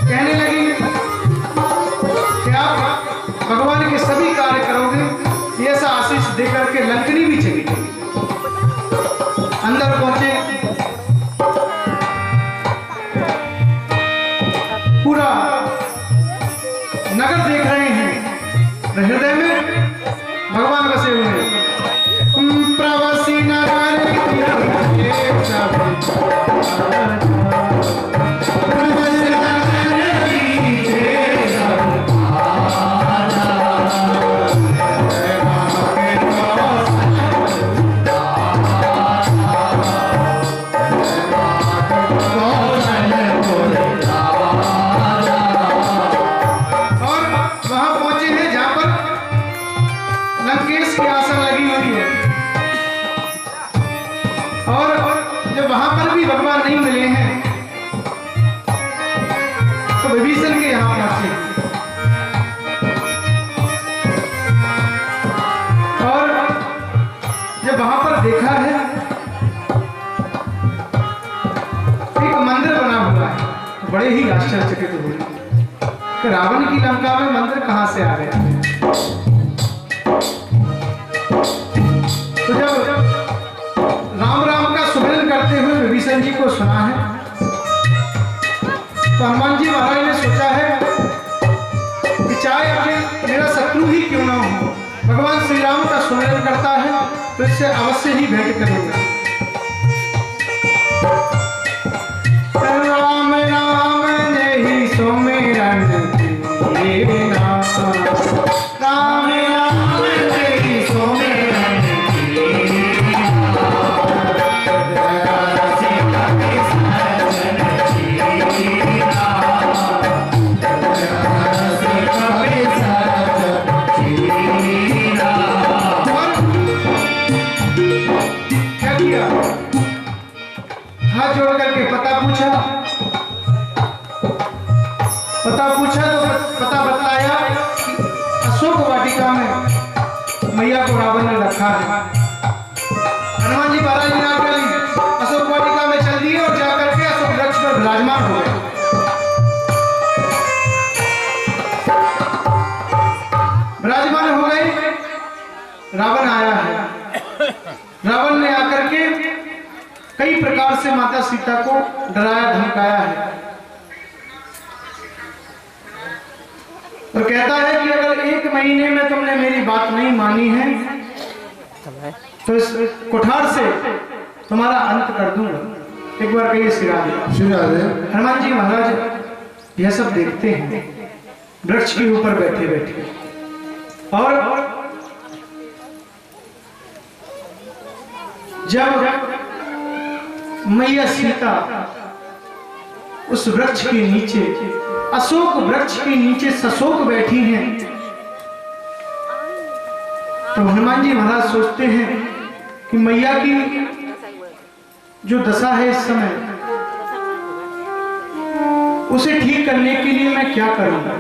कहने लगी कि आप भगवान के सभी कार्य करोगे, ये ऐसा आशीष देकर के लंकनी भी चली गई। अंदर पहुंचे, पूरा नगर देख रहे हैं, हृदय में भगवान बसे हुए हैं। प्रवासी नगर विभीषण के यहाँ पहुंचे और जब वहां पर देखा है एक मंदिर बना हुआ है, तो बड़े ही आश्चर्यचकित हुए कि रावण की लंका में मंदिर कहां से आ गया। तो जब राम राम का सुमिरन करते हुए विभीषण जी को सुना है, तो हनुमान जी महाराज ने सोचा है कि चाहे अभी मेरा शत्रु ही क्यों ना हो, भगवान श्री राम का सुमिरन करता है तो इससे अवश्य ही भेंट करूंगा। राम राम नहीं सुमिरन किया, राम राम नहीं सुमिरन हाथ जोड़ करके पता पूछा तो पता बताया कि अशोक वाटिका में मैया को रावण ने रखा है। हनुमान जी महाराज ने आकर अशोक वाटिका में चल दिए और जाकर के अशोक वृक्ष पर विराजमान हो गए। विराजमान हो गए, रावण आया है। रावण ने आकर के कई प्रकार से माता सीता को डराया धमकाया है और कहता है कि अगर 1 महीने में तुमने मेरी बात नहीं मानी है तो इस कुठार से तुम्हारा अंत कर दूंगा। एक बार कहिए श्री राधे। हनुमान जी महाराज यह सब देखते हैं वृक्ष के ऊपर बैठे बैठे और जब मैया सीता उस वृक्ष के नीचे, अशोक वृक्ष के नीचे सशोक बैठी हैं, तो हनुमान जी महाराज सोचते हैं कि मैया की जो दशा है इस समय, उसे ठीक करने के लिए मैं क्या करूंगा।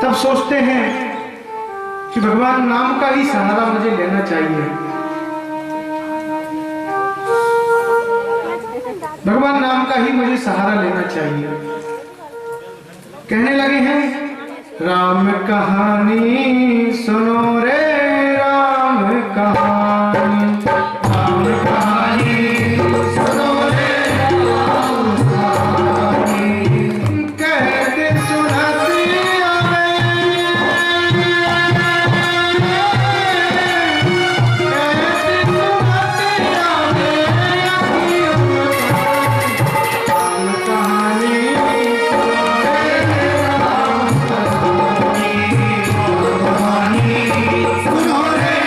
तब सोचते हैं कि भगवान नाम का ही सहारा मुझे लेना चाहिए। भगवान नाम का ही मुझे सहारा लेना चाहिए। कहने लगे हैं राम कहानी सुनो रे, राम कहानी, राम कहानी सुनो रे, राम कहानी, कहते सुनाते सुनो रे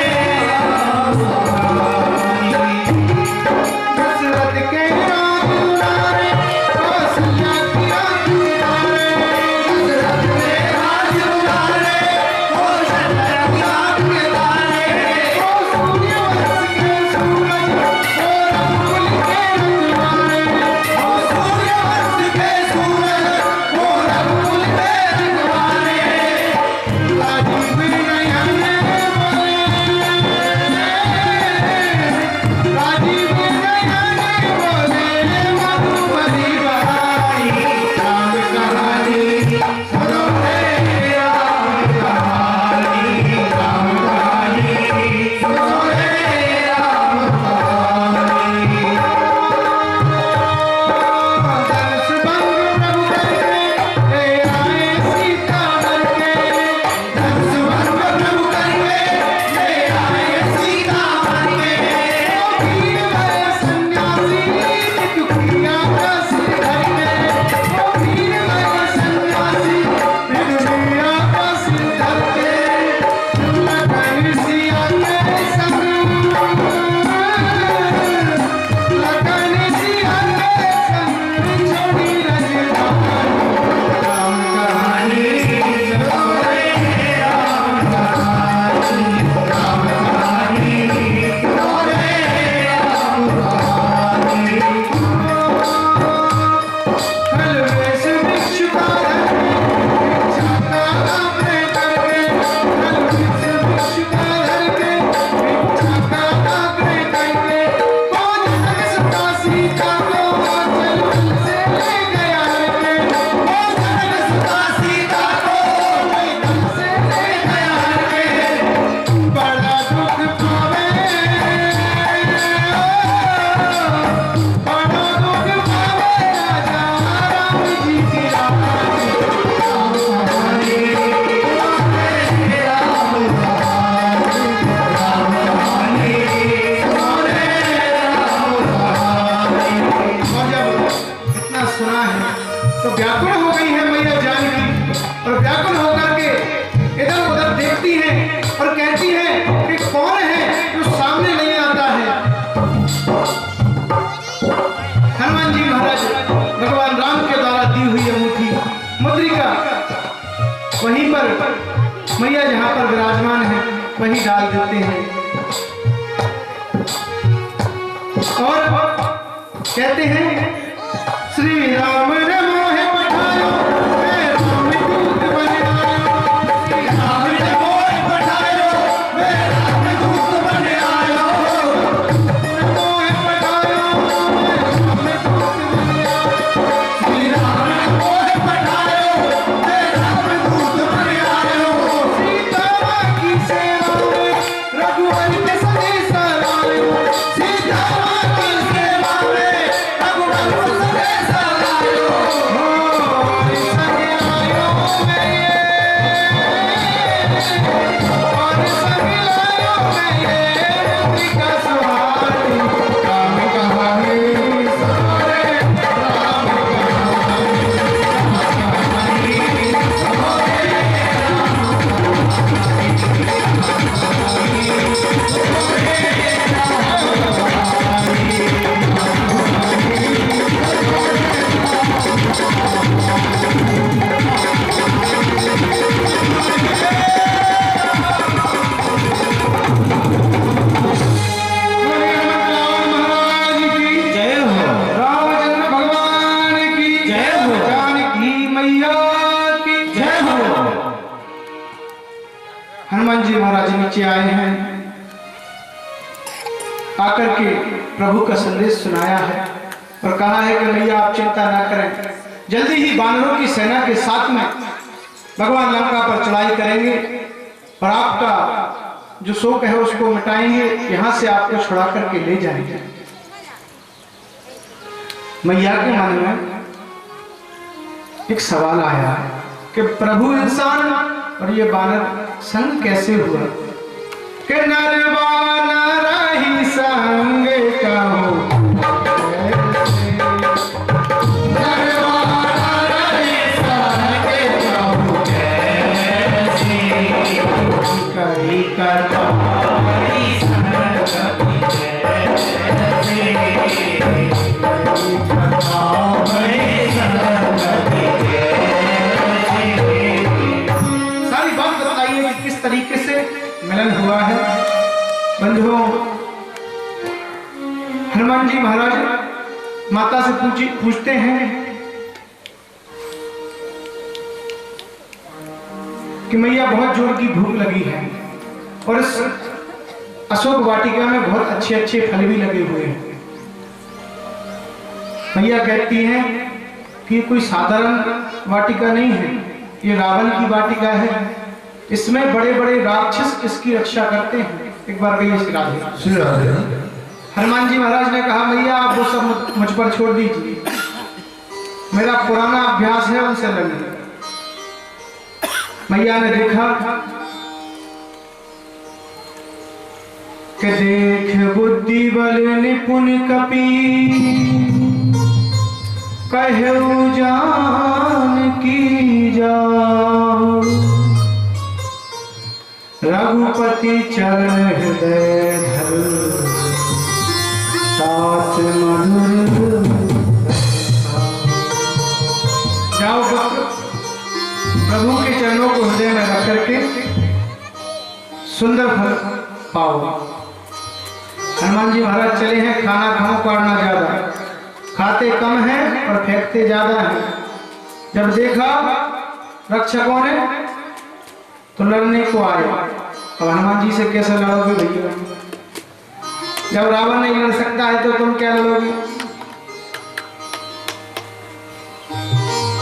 तो व्याकुल हो गई है मैया जानकी, और व्याकुल होकर के इधर उधर देखती हैं और कहती हैं कि कौन है जो सामने नहीं आता है। हनुमान जी महाराज भगवान राम के द्वारा दी हुई अंगूठी मुद्रिका वहीं पर मैया जहां पर विराजमान है वहीं डाल देते हैं और कहते हैं श्री राम ने मोहे पठायो, मैं राम दूत बन आयो। श्री राम ने मोहे पठायो, मैं राम दूत बन आयो। मोहे पठायो, मैं राम दूत बन आयो। श्री राम ने मोहे पठायो, मैं राम दूत बन आयो। सीता माँ की सेवा में रघुवर के संदेश लायो। सीता माँ की सेवा में रघुवर के संदेश लायो। और संग लायो मैं ये, और संग लायो मैं ये मुद्रिका सुहानी। राम कहानी सारे राम महाराज की जय हो। रामचंद्र भगवान की जय हो। जानकी मैया की जय हो। हनुमान जी महाराज नीचे आए हैं, आकर के प्रभु का संदेश सुनाया है और कहा है कि मैया आप चिंता ना करें, जल्दी ही बानरों की सेना के साथ में भगवान लंका पर चढ़ाई करेंगे और आपका जो शोक है उसको मिटाएंगे, यहाँ से आपको छुड़ा करके ले जाएंगे। मैया के मन में एक सवाल आया कि प्रभु इंसान और ये बानर संग कैसे हुआ कि नर बानर ही संग कहो कैसे? नर बानर ही संग कहो कैसे? कही करता हरी संगति कैसे? कही करता हरी संगति कैसे? सारी बात बताइए कि किस तरीके से मिलन हुआ है। बंधुओं, हनुमान जी महाराज माता से पूछते हैं कि मैया बहुत जोर की भूख लगी है और इस अशोक वाटिका में बहुत अच्छे अच्छे फल भी लगे हुए हैं। मैया कहती हैं कि कोई साधारण वाटिका नहीं है, ये रावण की वाटिका है, इसमें बड़े बड़े राक्षस इसकी रक्षा करते हैं। एक बार कहिए श्री राधे। हनुमान जी महाराज ने कहा मैया आप वो सब मुझ पर छोड़ दीजिए, मेरा पुराना अभ्यास है उनसे लड़ने। मैया ने देखा कि देख बुद्धि बल निपुण कपि कहु जान की जाओ। रघुपति चरण हृदय धर साथ मधुर। जाओ प्रभु के चरणों को हृदय में रख करके सुंदर फल पाओ। हनुमान जी महाराज चले हैं, खाना खाओ करना ज्यादा, खाते कम है और फेंकते ज्यादा है। जब देखा रक्षकों ने तो लड़ने को आए। अब हनुमान जी से कैसे लड़ोगे भैया? जब रावण नहीं लड़ सकता है तो तुम क्या लड़ोगे?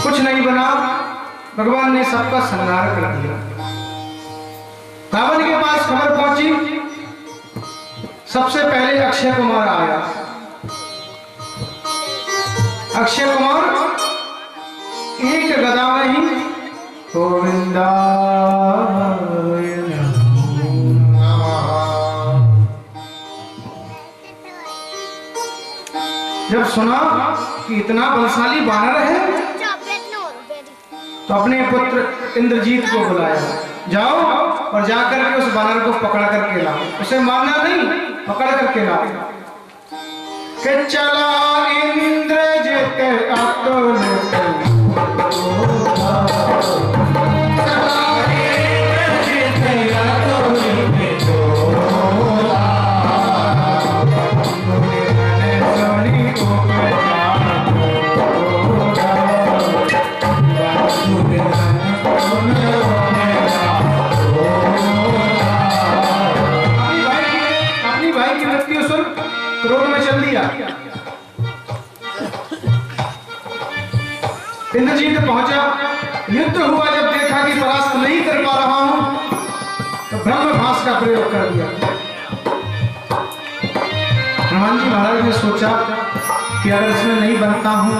कुछ नहीं बना, भगवान ने सबका संहार कर दिया। रावण के पास खबर पहुंची, सबसे पहले अक्षय कुमार आया। अक्षय कुमार एक गदा में ही गोविंदा जब सुना कि इतना बलशाली बानर है तो अपने पुत्र इंद्रजीत को बुलाया, जाओ और जाकर के उस बानर को पकड़ करके लाओ, उसे मारना नहीं, पकड़ करके लाओ। कि चला इंद्रजीत क्रोध में चल दिया। इंद्रजीत पहुंचा, युद्ध हुआ, जब देखा कि परास्त नहीं कर पा रहा हूं तो ब्रह्मभास का प्रयोग कर दिया। हनुमान जी महाराज ने सोचा कि अगर इसमें नहीं बनता हूं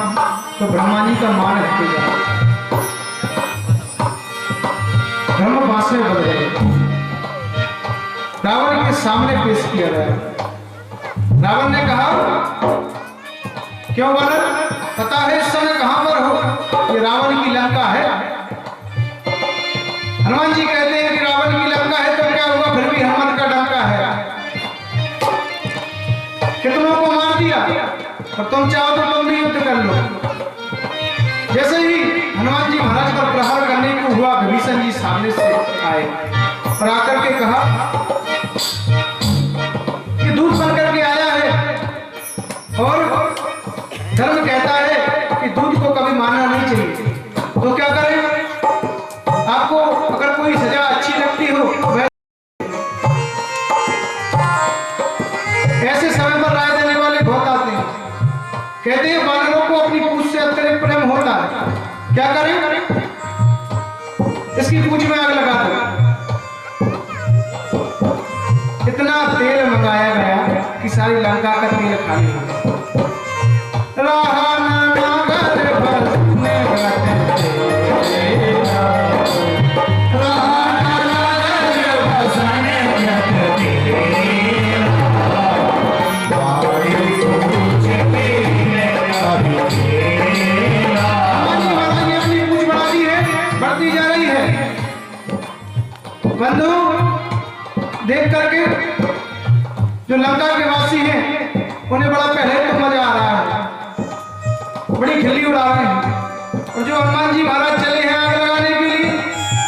तो ब्रह्मा जी का मान हटेगा, ब्रह्मभास में बदल गए, रावण के सामने पेश किया गया। रावण ने कहा, क्यों वानर, पता है इस समय कहां पर हो? ये रावण की लंका है। हनुमान जी कहते हैं कि रावण की लंका है तो क्या हुआ, फिर भी हनुमान का डंका है। कितनों को मार दिया और तुम चाहो तो तुम भी युद्ध कर लो। जैसे ही हनुमान जी महाराज पर प्रहार करने को हुआ, विभीषण जी सामने से आए और आकर के कहा कि दूध बन करके आया है और धर्म कहता है कि दूध को कभी मारना नहीं चाहिए, तो क्या करें? आपको अगर कोई सजा अच्छी लगती हो, वह ऐसे समय पर राय देने वाले बहुत आते हैं। कहते हैं बानरों को अपनी पूंछ से अत्यधिक प्रेम होता है, क्या करें? इसकी पूंछ में आग लगा दो। इतना तेल मंगाया गया कि सारी लंका का तेल खाली हो गया। बंधु देख करके जो लंका के वासी हैं उन्हें बड़ा पहले तो मजा आ रहा है, बड़ी खिल्ली उड़ा रहे हैं। और जो हनुमान जी महाराज चले हैं आग लगाने के लिए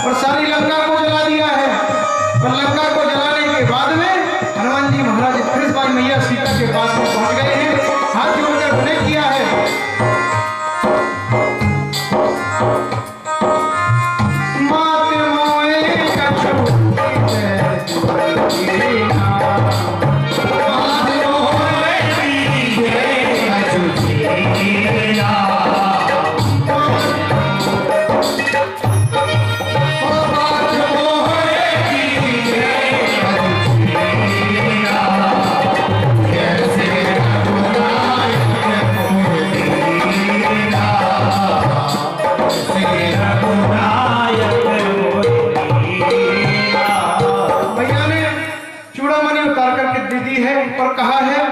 और सारी लंका को जला दिया है, और लंका को जलाने के बाद में हनुमान जी महाराज फिर भाई मैया सीता के पास में पहुंच गए हैं, हाथ जोड़कर विनय किया है। और कहा है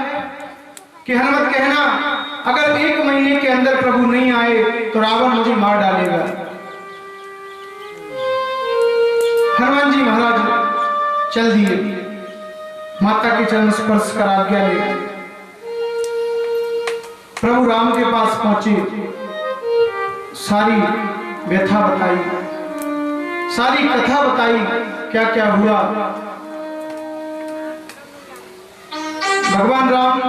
कि हनुमत कहना, अगर 1 महीने के अंदर प्रभु नहीं आए तो रावण मुझे मार डालेगा। हनुमान जी महाराज चल दिए, माता के चरण स्पर्श कर आज्ञा ले प्रभु राम के पास पहुंचे, सारी व्यथा बताई, सारी कथा बताई, क्या क्या हुआ। भगवान राम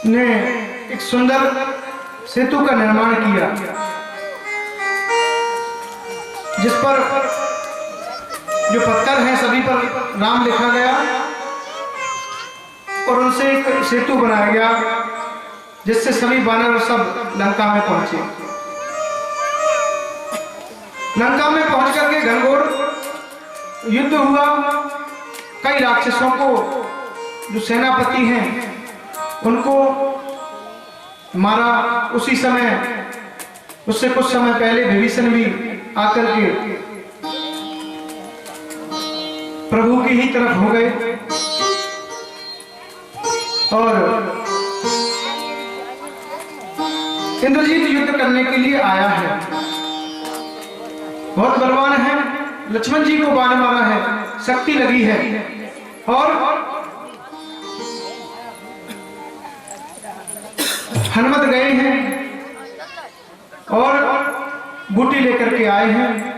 ने एक सुंदर सेतु का निर्माण किया, जिस पर जो पत्थर हैं सभी पर राम लिखा गया और उनसे एक सेतु बनाया गया, जिससे सभी वानर सब लंका में पहुंचे। लंका में पहुंच करके घनघोर युद्ध हुआ। कई राक्षसों को जो सेनापति हैं उनको मारा। उसी समय, उससे कुछ समय पहले विभीषण भी आकर के प्रभु की ही तरफ हो गए और इंद्रजीत युद्ध करने के लिए आया है, बहुत बलवान है। लक्ष्मण जी को बाण मारा है, शक्ति लगी है, और हनुमत गए हैं और बूटी लेकर के आए हैं।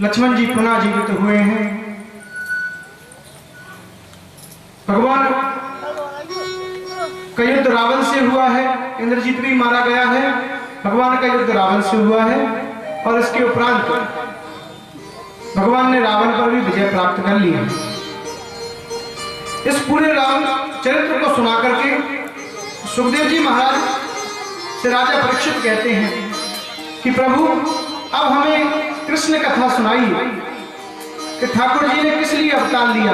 लक्ष्मण जी पुनः जीवित हुए हैं। भगवान का युद्ध रावण से हुआ है, इंद्रजीत भी मारा गया है। भगवान का युद्ध रावण से हुआ है और इसके उपरांत भगवान ने रावण पर भी विजय प्राप्त कर ली है। इस पूरे राम चरित्र को सुना करके सुखदेव जी महाराज से राजा परीक्षित कहते हैं कि प्रभु अब हमें कृष्ण कथा सुनाइए कि ठाकुर जी ने किस लिए अवतार लिया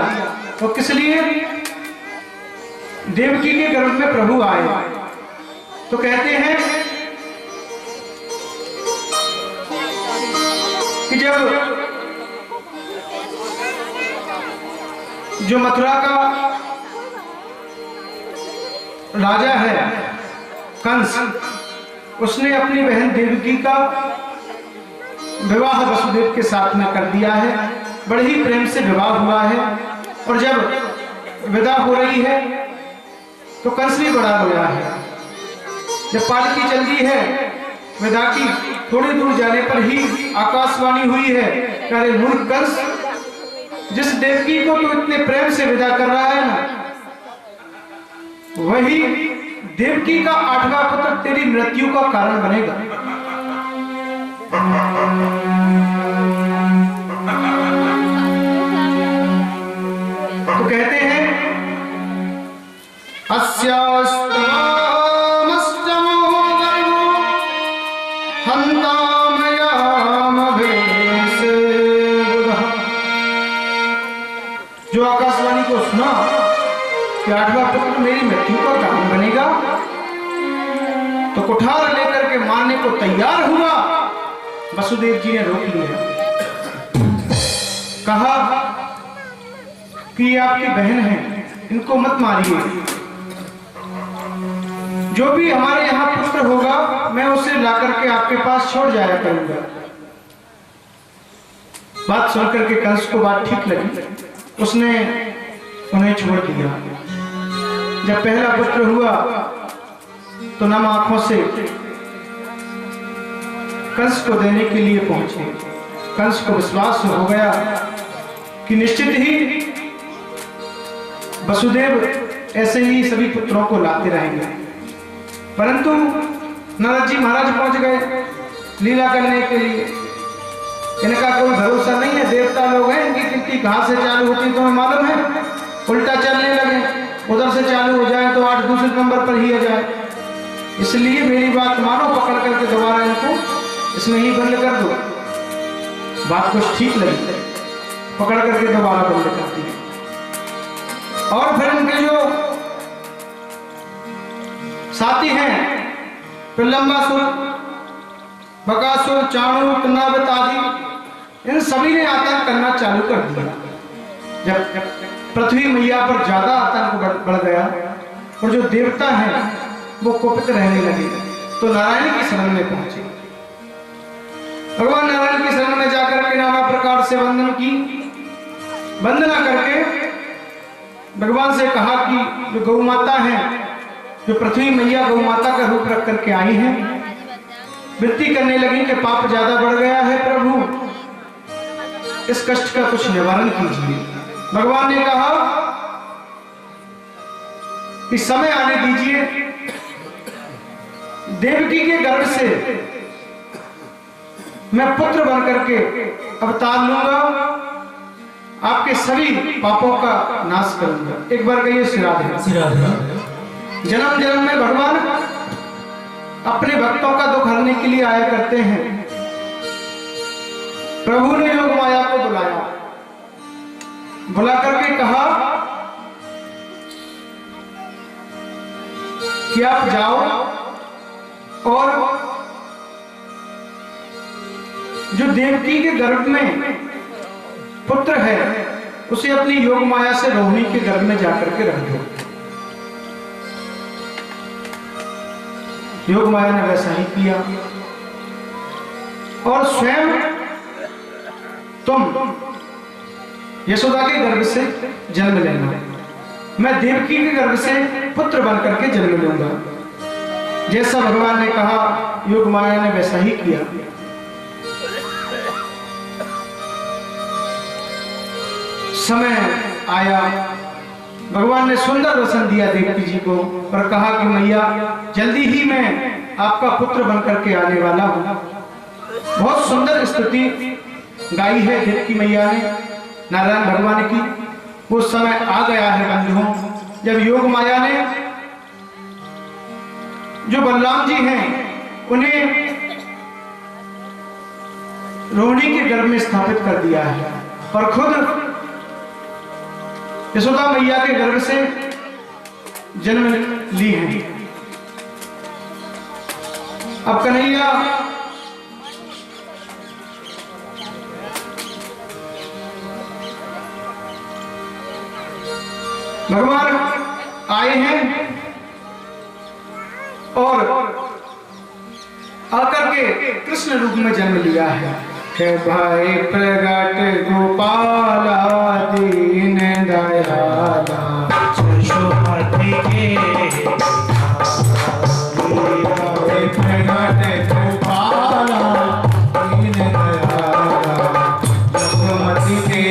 और किस लिए देवकी के गर्भ में प्रभु आए। तो कहते हैं कि जब जो मथुरा का राजा है कंस, उसने अपनी बहन देवकी का विवाह वसुदेव के साथ में कर दिया है। बड़े ही प्रेम से विवाह हुआ है और जब विदा हो रही है तो कंस भी बड़ा रोया है। जब पालकी चल दी है विदा की, थोड़ी दूर जाने पर ही आकाशवाणी हुई है, अरे मूर्ख कंस, जिस देवकी को तू इतने प्रेम से विदा कर रहा है ना, वही देवकी का 8वां पुत्र तेरी मृत्यु का कारण बनेगा। तो कहते हैं अस्यास्तमस्तमो गर्भो हन्तामयामभेष बुधः। जो आकाशवाणी को सुना कि 8वां पुत्र मेरी मृत्यु का कारण बनेगा, तो कुठार लेकर के मारने को तैयार हुआ। वसुदेव जी ने रोक लिया, कहा कि ये आपकी बहन है, इनको मत मारिए। जो भी हमारे यहाँ पुत्र होगा मैं उसे लाकर के आपके पास छोड़ जाया करूंगा। बात सुनकर के कंस को बात ठीक लगी, उसने उन्हें छोड़ दिया। जब पहला पुत्र हुआ तो नम आंखों से कंस को देने के लिए पहुंचे। कंस को विश्वास हो गया कि निश्चित ही वसुदेव ऐसे ही सभी पुत्रों को लाते रहेंगे। परंतु नारद जी महाराज पहुंच गए लीला करने के लिए। इनका कोई भरोसा नहीं है, देवता लोग हैं, इनकी कीर्ति कहां से चालू होती है तुम्हें मालूम है। उल्टा चलने लगे, उधर से चालू हो जाए तो 8 दूसरे नंबर पर ही आ जाए। इसलिए मेरी बात मानो, पकड़ करके दोबारा इनको इसमें ही बंद कर दो। बात कुछ ठीक लगी, पकड़ करके दोबारा बंद कर दी। और फिर उनके जो साथी हैं प्रलंबासुर, बकासुर, चाणूर, नावित आदि, इन सभी ने आतंक करना चालू कर दिया। जब पृथ्वी मैया पर ज्यादा आतंक बढ़ गया और जो देवता हैं वो कुपित रहने लगे, तो नारायण की शरण में पहुंचे। भगवान नारायण की शरण में जाकर के नाना प्रकार से वंदना करके भगवान से कहा कि जो गौ माता है, जो पृथ्वी मैया गौ माता का रूप रख करके आई हैं, विनती करने लगी कि पाप ज्यादा बढ़ गया है प्रभु, इस कष्ट का कुछ निवारण कीजिए। भगवान ने कहा कि समय आने दीजिए, देवकी के गर्भ से मैं पुत्र बन करके अवतार लूंगा, आपके सभी पापों का नाश करूंगा। एक बार कहिए श्री राधे। जन्म जन्म में भगवान अपने भक्तों का दुख हरने के लिए आया करते हैं। प्रभु ने योग माया को बुलाया, बुला करके कहा कि आप जाओ और जो देवकी के गर्भ में पुत्र है उसे अपनी योग माया से रोहिणी के गर्भ में जाकर के रख दो। योग माया ने वैसा ही किया और स्वयं तुम यशोदा के गर्भ से जन्म लेना, मैं देवकी के गर्भ से पुत्र बन करके जन्म लूंगा। जैसा भगवान ने कहा योग माया ने वैसा ही किया। समय आया, भगवान ने सुंदर वचन दिया देवकी जी को और कहा कि मैया जल्दी ही मैं आपका पुत्र बन करके आने वाला हूं। बहुत सुंदर स्तुति गाई है देवकी मैया ने नारायण भगवान की। वो समय आ गया है बंधुओं, जब योग माया ने जो बलराम जी हैं उन्हें रोहिणी के गर्भ में स्थापित कर दिया है और खुद यशोदा मैया के गर्भ से जन्म ली है। अब कन्हैया भगवान आए हैं और आकर के कृष्ण रूप में जन्म लिया है। भाई प्रगट गोपाला दीन दयाला यशोमती के प्रगट गोपाला दीन दयाला यशोमती के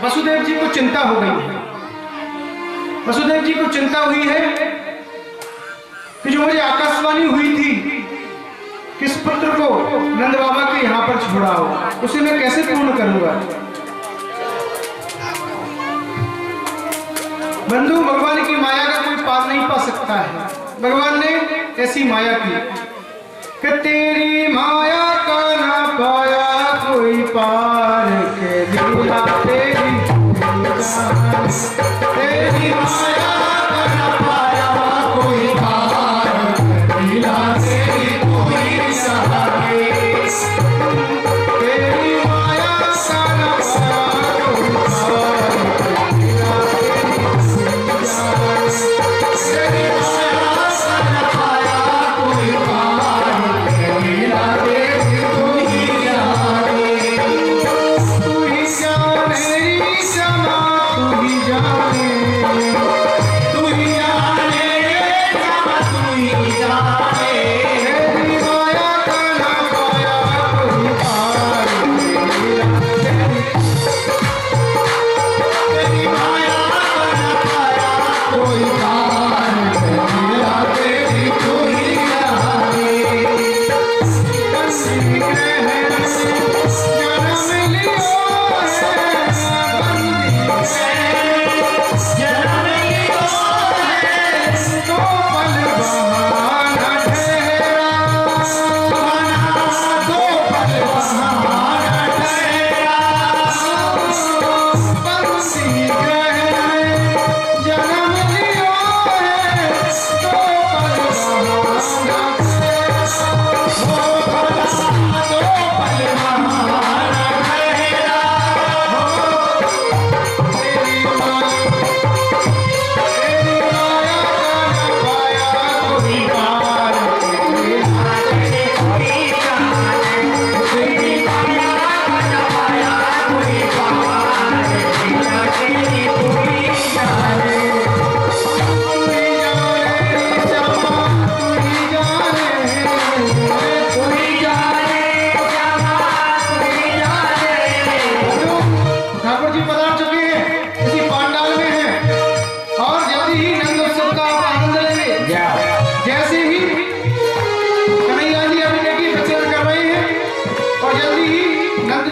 वसुदेव जी को चिंता हो गई है। वसुदेव जी को चिंता हुई है कि जो मुझे आकाशवाणी हुई थी किस पुत्र को नंद बाबा के यहाँ पर छोड़ा हो, उसे मैं कैसे पूर्ण करूंगा। बंधु भगवान की माया का कोई पार नहीं पा सकता है। भगवान ने ऐसी माया की कि तेरी माया का ना पाया कोई पार के लीला तेरी माया का ना पाया कोई पार लीला तेरी कोई सहारे। तेरी माया का ना पाया कोई पार लीला तेरी तेरी माया का ना पाया कोई पार लीला तेरी कोई सहारे। तू ही जान मेरी क्षमा, तू ही जान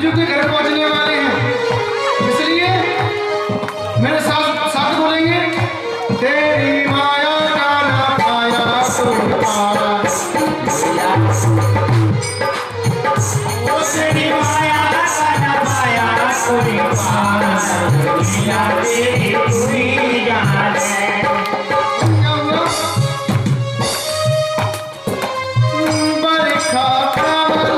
नंदजू के घर पहुंचने वाले हैं, इसलिए मेरे साथ साथ बोलेंगे, तेरी माया का ना पाया कोई पाया, ओ तेरी माया का ना पाया कोई पाया, दुनिया तेरी पूरी जान है। बरखा कमल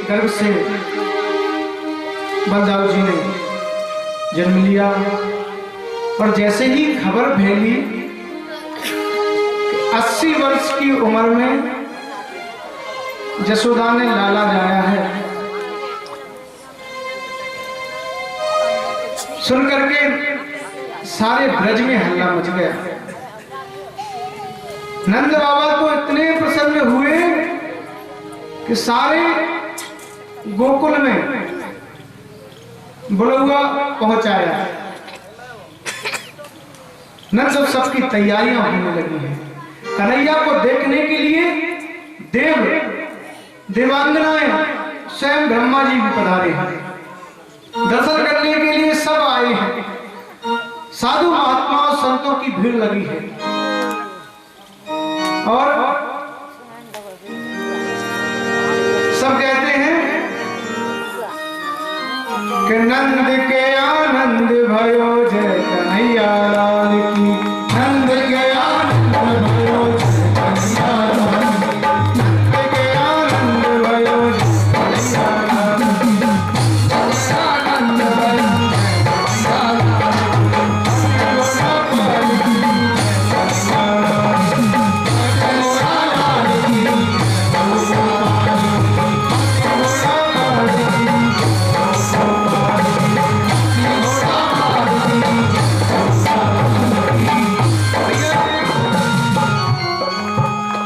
गर्भ से बलदाऊ जी ने जन्म लिया और जैसे ही खबर फैली 80 वर्ष की उम्र में जसोदा ने लाला जाया है, सुन करके सारे ब्रज में हल्ला मच गया। नंद बाबा तो इतने प्रसन्न हुए कि सारे गोकुल में बुलौआ पहुंचाया। नंद जब सबकी तैयारियां होने लगी हैं, कन्हैया को देखने के लिए देवांगनाएं स्वयं ब्रह्मा जी भी पधारे हैं, दर्शन करने के लिए सब आए हैं। साधु महात्मा संतों की भीड़ लगी है और सब कहते हैं कि नंद के आनंद भयो जय कन्हैया लाल की, नंद के आनंद भयो जय कन्हैया लाल की, नंद के आनंद भयो जय कन्हैया लाल की, आनंद भयो जय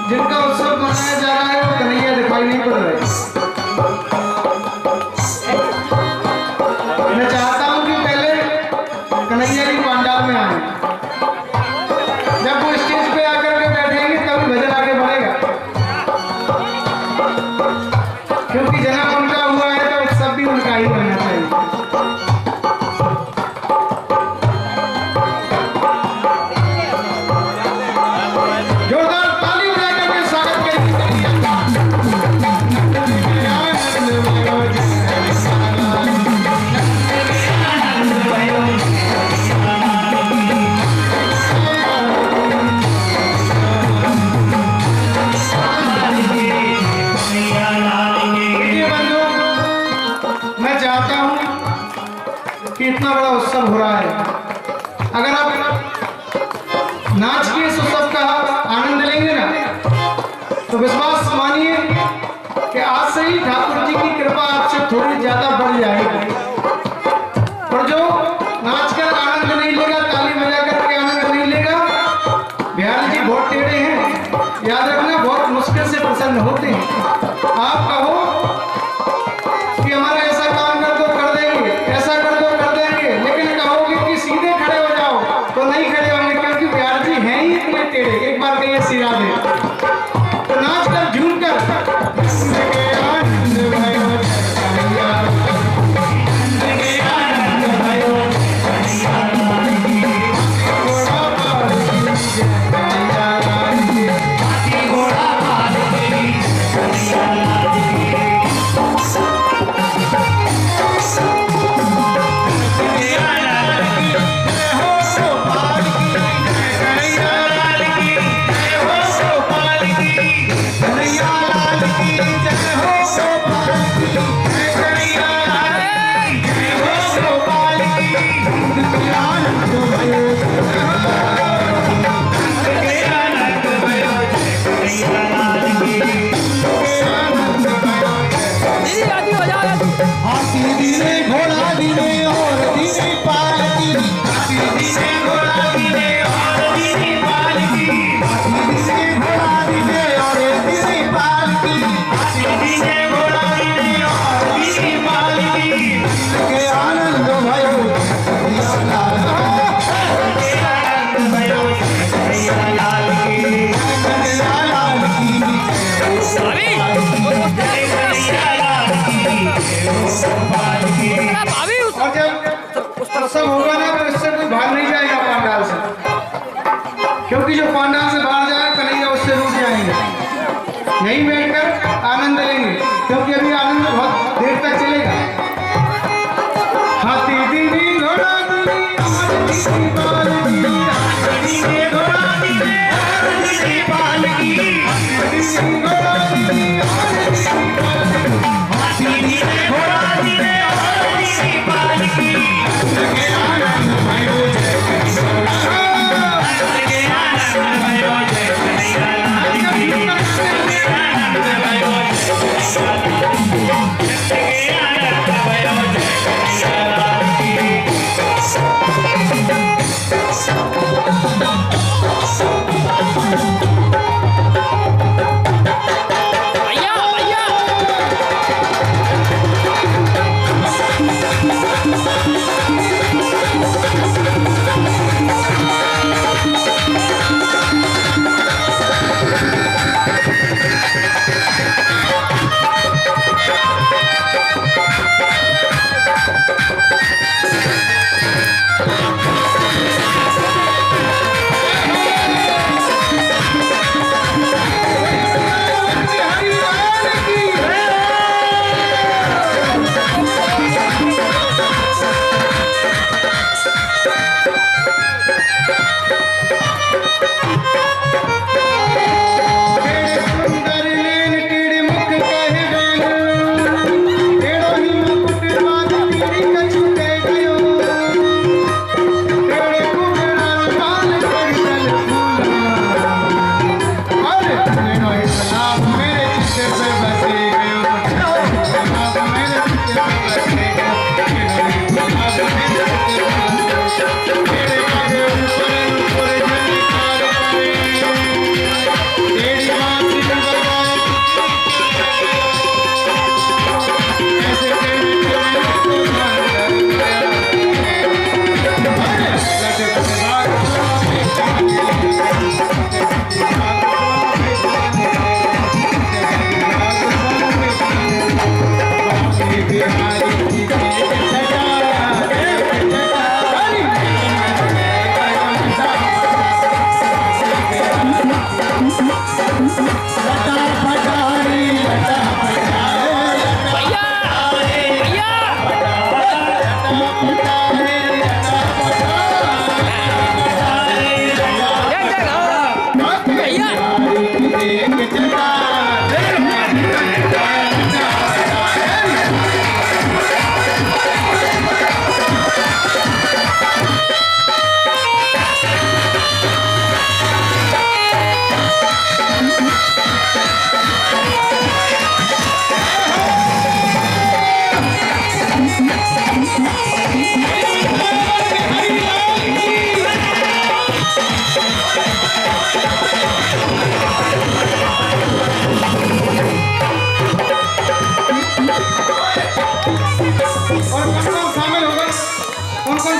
जिनका उत्सव मनाया जा रहा है वो कन्हैया दिखाई नहीं पड़ रहे। मैं चाहता हूं कि पहले कन्हैया जी पंडाल में आए, जब वो स्टेज पे आकर के बैठेंगे तभी भजन आगे बढ़ेगा, क्योंकि जन्म उनका हुआ है तो उत्सव भी उनका ही होना चाहिए। जोरदार ताली बजा करके स्वागत करें। मैं चाहता हूं कि इतना बड़ा उत्सव हो रहा है, अगर आप नाच के इस उत्सव का आनंद लेंगे ना तो विश्वास मानिए कि आज से ही ठाकुर जी की कृपा आपसे थोड़ी ज्यादा बढ़ जाएगी। और जो नाच कर आनंद नहीं लेगा, ताली बजा करके आनंद नहीं लेगा, बिहारी जी बहुत टेढ़े हैं, याद रखना, बहुत मुश्किल से प्रसन्न होते हैं। आप कहो कि हमारा ऐसा काम कर दो कर देंगे, ऐसा कर दो कर देंगे, लेकिन कहोगे कि सीधे खड़े हो जाओ तो नहीं खड़े होंगे, क्योंकि बिहार जी हैं ही इतने टेढ़े। एक बार कहिए सिरा दे तो नाच कर झूम कर उत्सव होगा ना तो इससे कोई बाहर नहीं जाएगा पंडाल से, क्योंकि जो पंडाल से बाहर जाए कन्हैया उससे रुक जाएंगे। यहीं बैठकर आनंद लेंगे, क्योंकि अभी आनंद बहुत देर तक चलेगा। हाथी दीदी घोड़ा दीदी दीदी बाल दीदी घोड़ा दीदी बाल की दीदी घोड़ा दीदी हाथी दीदी घोड़ा दीदी बाल की आनंद भयो जय कन्हैया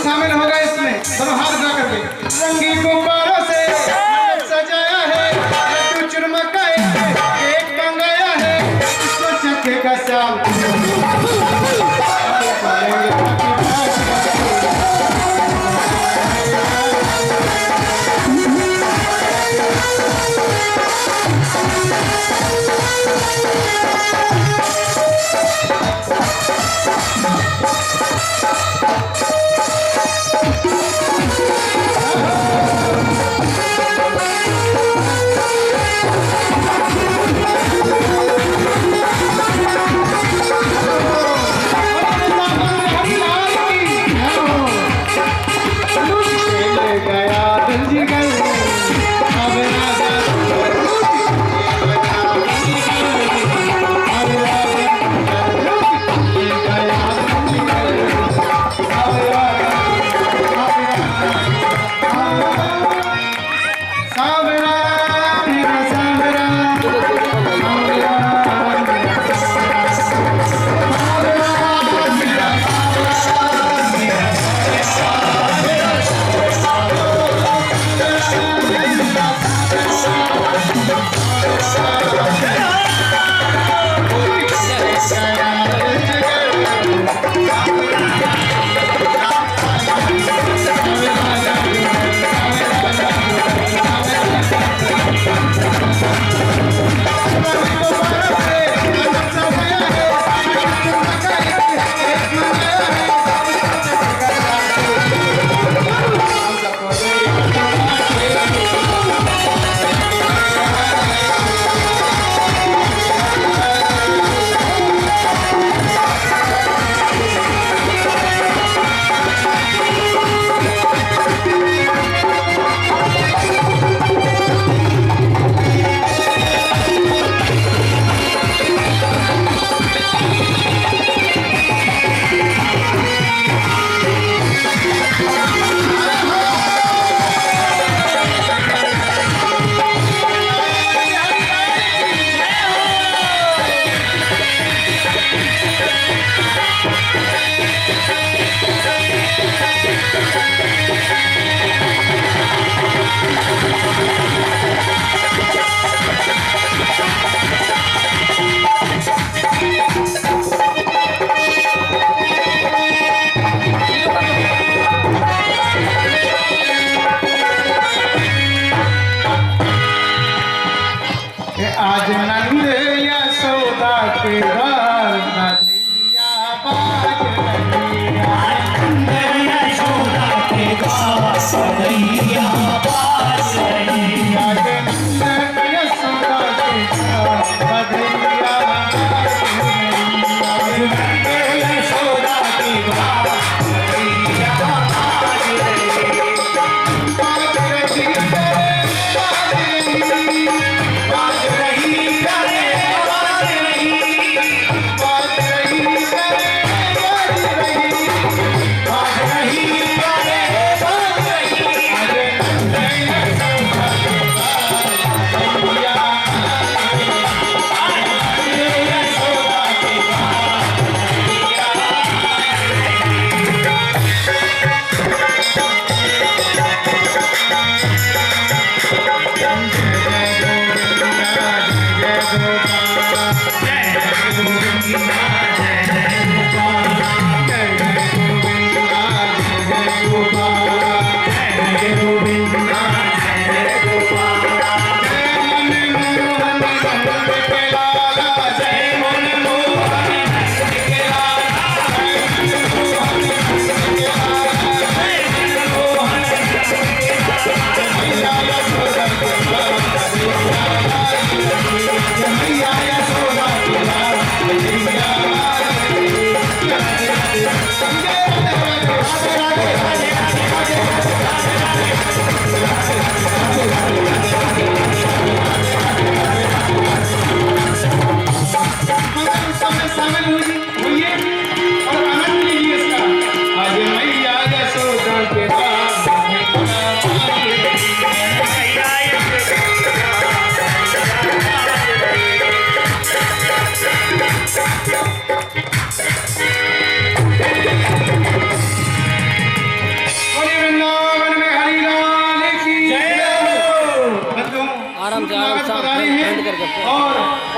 शामिल होगा इसमें, दोनों हाथ उठा करके। रंगी गुब्बारों से सजाया है, लड्डू चुरमकाए केक मंगाया है, इसको चखे का श्याम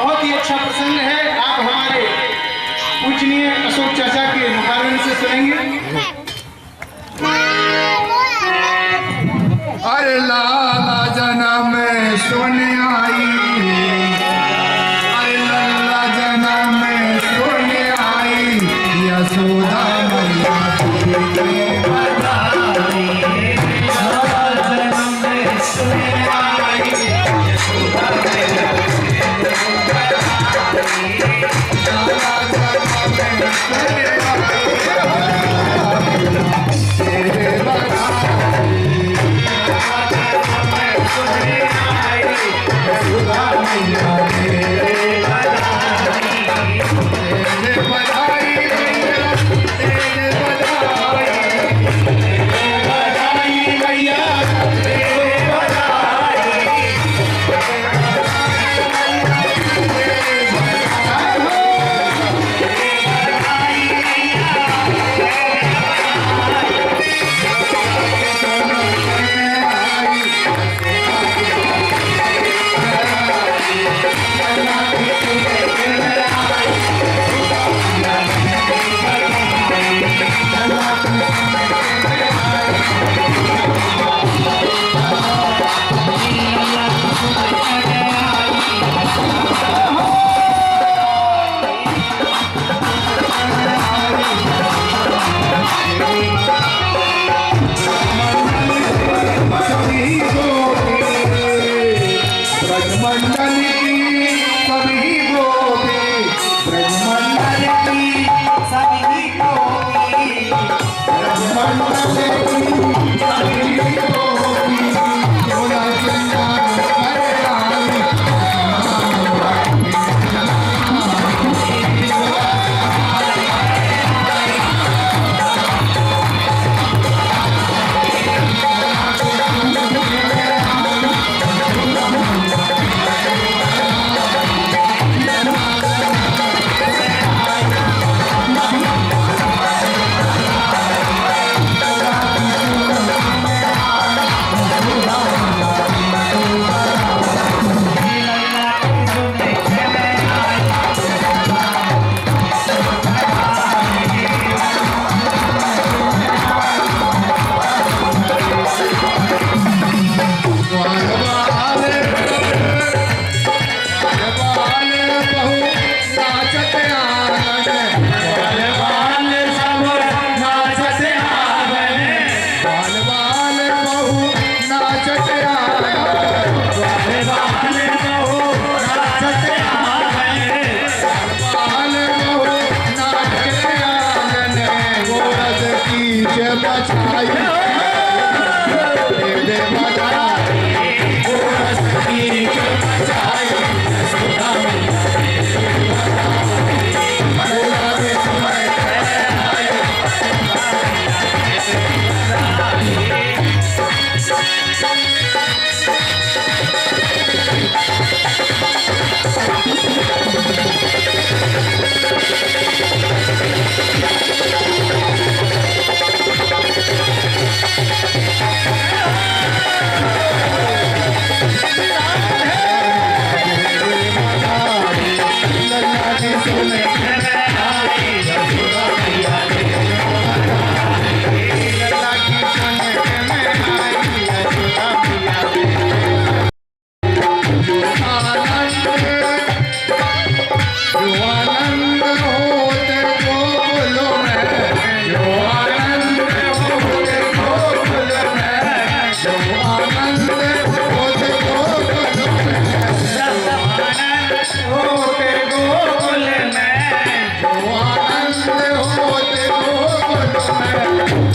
बहुत ही अच्छा प्रसंग है। आप हमारे पूजनीय अशोक चाचा के मुखारबिंद से सुनेंगे। अरे लाला जन्म में सोने आई, अरे लाला जन्म में सोने आई, यशोदा मैया की बधाई। लाला जन्म में सोने आई, यशोदा मैया की बधाई। लाला जन्म में सोने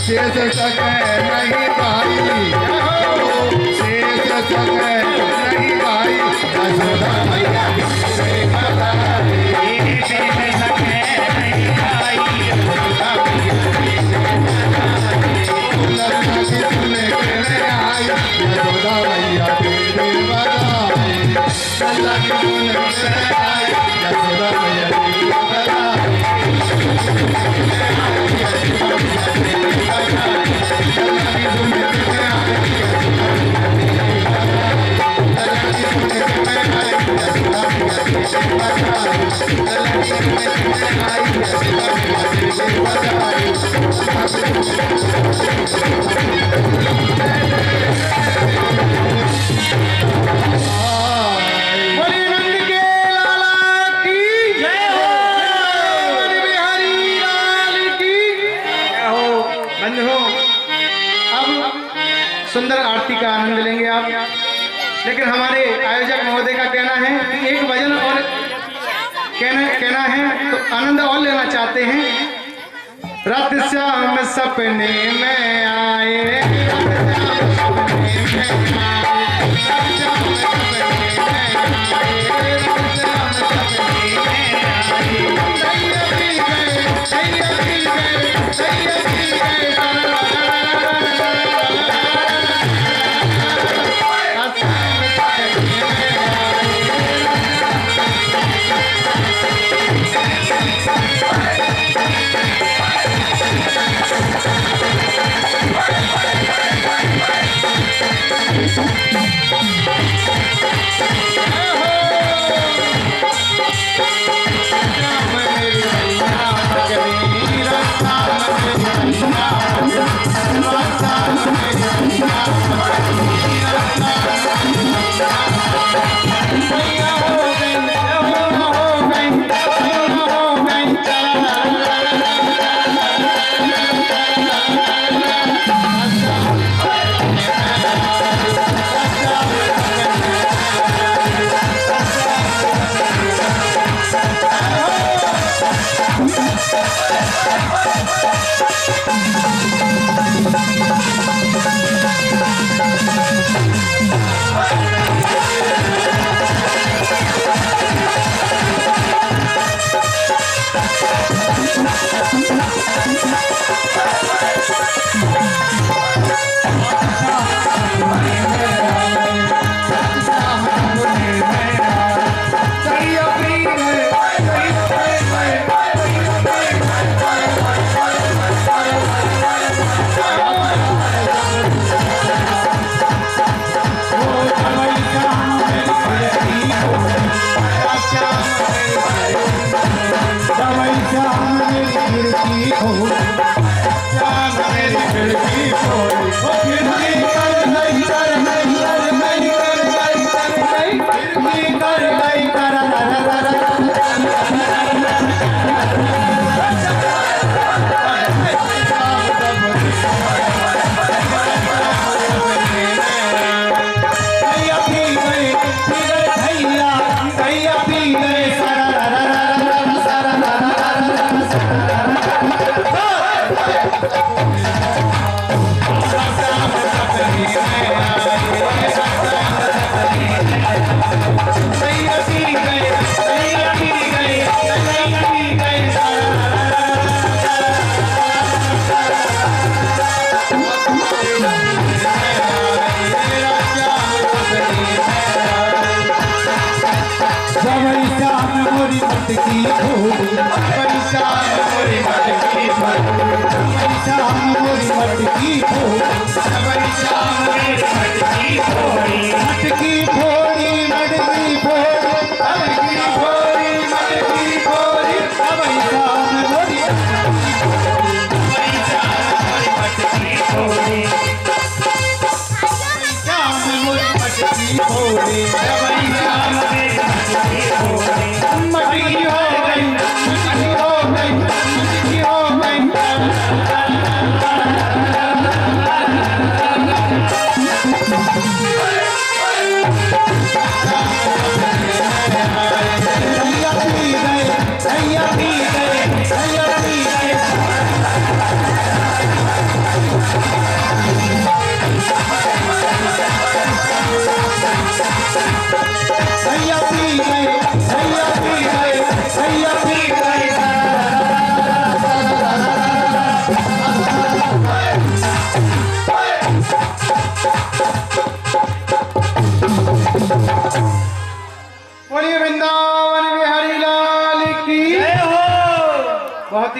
शेष सके नहीं भाई, शेष सके नहीं भाई, यशोदा मैया की बधाई। शेष सके नहीं भाई, यशोदा मैया की बधाई। लखन सुने के आई, यशोदा मैया की बधाई। लखन सुने के आई, यशोदा मैया की बधाई। Thank you. सुंदर आरती का आनंद लेंगे आप, लेकिन हमारे आयोजक महोदय का कहना है कि एक भजन और कहना है तो आनंद और लेना चाहते हैं। रात श्याम सपने में आए,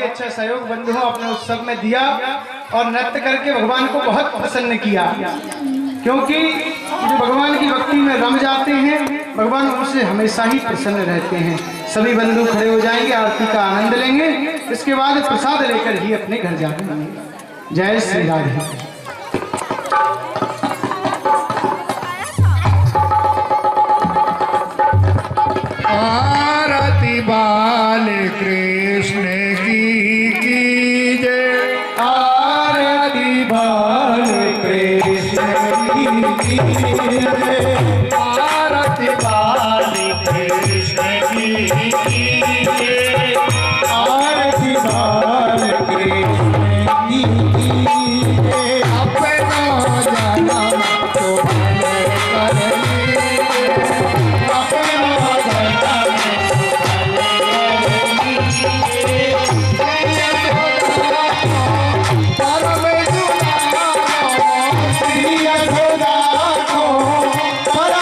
अच्छा सहयोग बंधुओं अपने उत्सव में दिया और नृत्य करके भगवान को बहुत प्रसन्न किया, क्योंकि जो भगवान की भक्ति में रम जाते हैं भगवान उनसे हमेशा ही प्रसन्न रहते हैं। सभी बंधु खड़े हो जाएंगे, आरती का आनंद लेंगे, इसके बाद प्रसाद लेकर ही अपने घर जाएंगे। जय श्री राधे। आरती बाल कृष्ण की जय। आरती बाल कृष्ण की जय। आरती बाल कृष्ण की जय। आरती बाल कृष्ण की जय। अपना जन्म तो भले कर लीजिए, अपना जन्म परम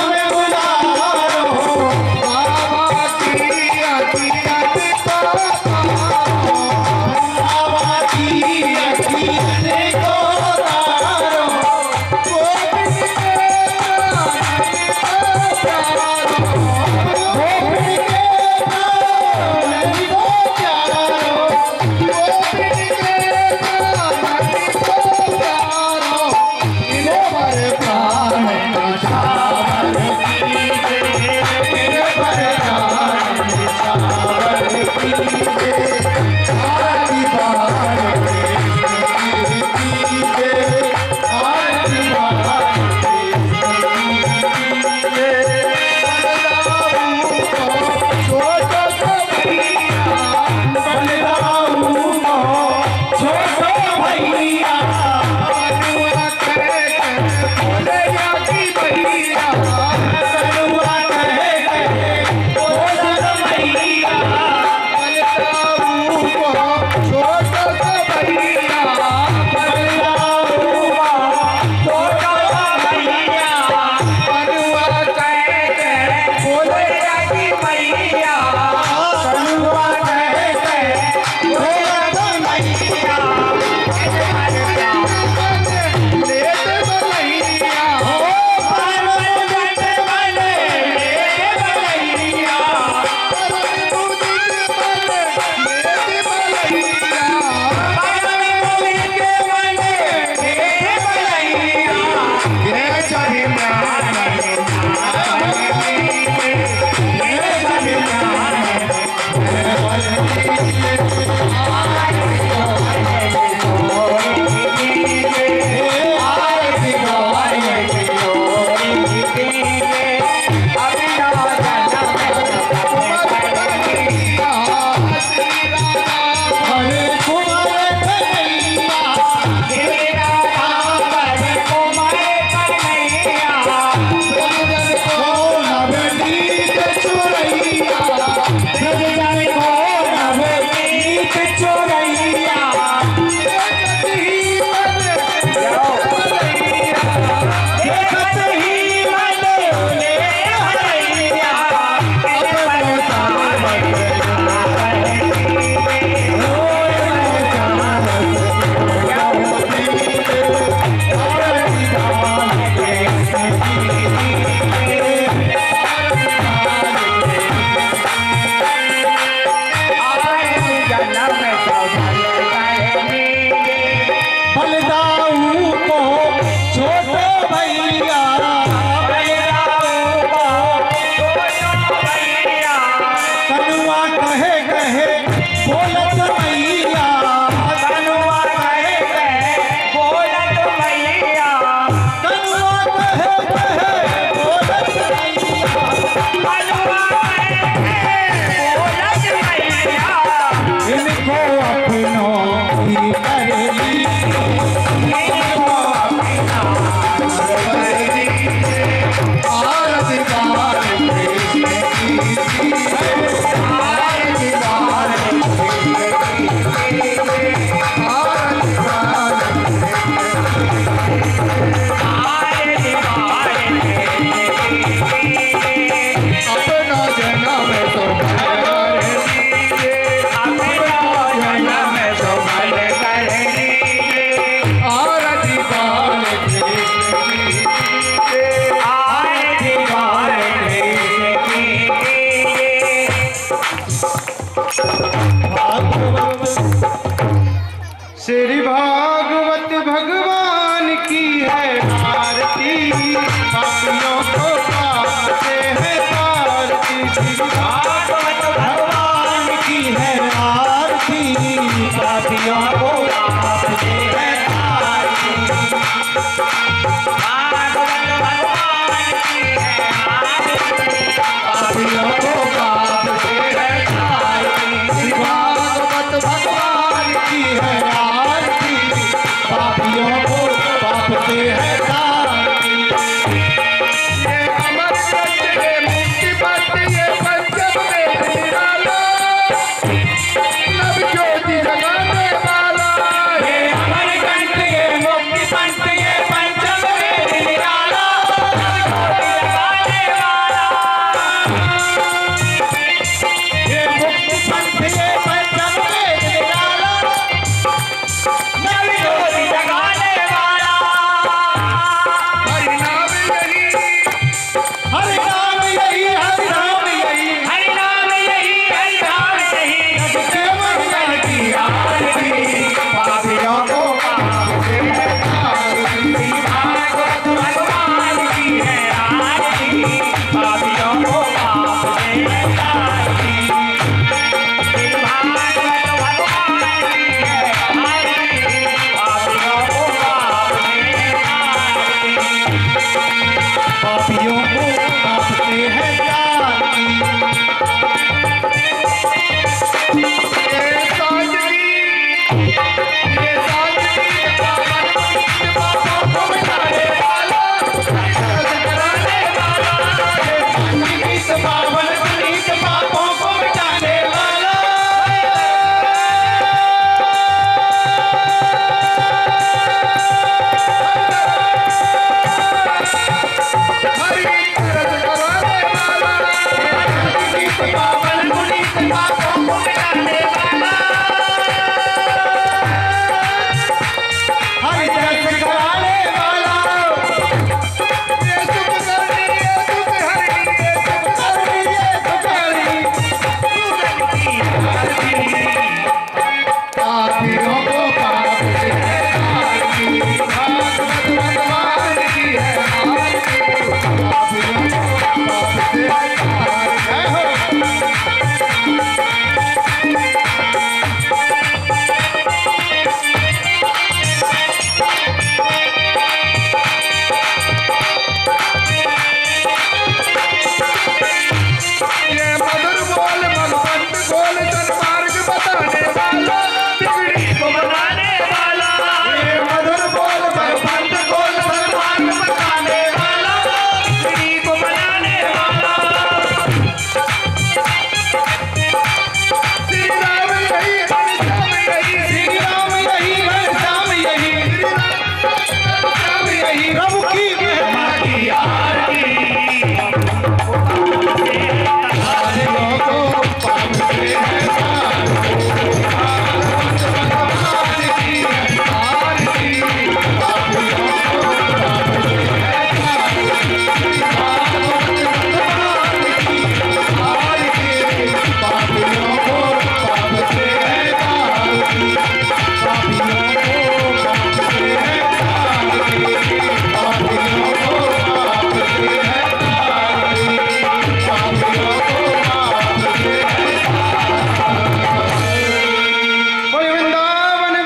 पापी